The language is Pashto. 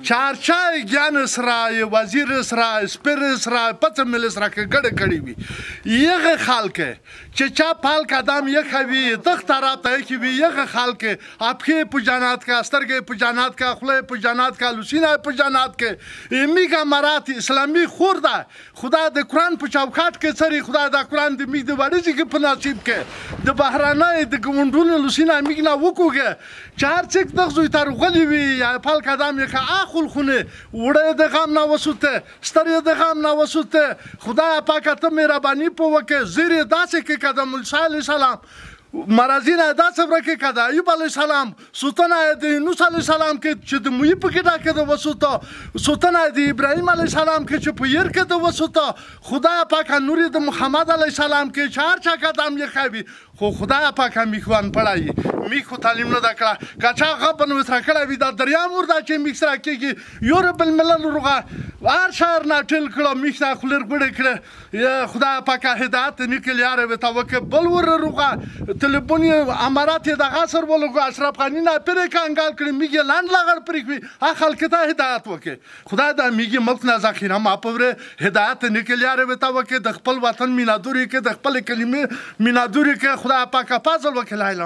چارچای ज्ञान اسرای وزیر اسرای سپر اسرای پته مل اسرا کې ګډه کړی وي یغه خلک چې چا پال قدم یخ وی تخت را ته کی وی یغه خلک اپخه په جنات کا سترګې په جنات کا خله په جنات کا لوسینه په جنات کې میګه مرات اسلامي خور ده خدا د قران په چوکاټ کې سری خدا د قران د میګ د وړي کې په نصیب کې د بهرانه د ګوندونو لوسینه میګ نه وکوګه چار څک د زوی تر غلی وی پال قدم یخ اخل خونه وړه د غم نه وسوته ستړي د غم نه وسوته خدا پاک ته مهرباني په وکه زیره داسې کې قدم علیه السلام مرازین ادا صبر کې کدا ایوب علیه السلام سلطان د نوح علیه السلام کې چې د موی په کې دا کې د وسوته سلطان د ابراهیم علیه السلام کې چې په ير کې د وسوته خدا پاک نور د محمد علیه السلام کې چار چا قدم یې خوي خو خدا پاک میخوان پړای میخو تعلیم نه دکړه کچا غبن وسره کړه وی د دریا مور دا چې میخسره کېږي یورپ الملل روغه هر شهر نه ټل کړه میخه خلر ګړې کړه خدا پاک هدایت نکل یاره وتا وک بل ور روغه تلبونی امارات د غاصر ولګو اشرف خانی نه پرې کانګال کړي میګه لاند لغړ پرې وي خلک ته هدایت وکي خدا د میګه ملک نه ذخیره ما پوره هدایت نکل یاره وتا وک د خپل وطن مینادوري کې د خپل کلمې مینادوري کې خدا پاک فضل وکړي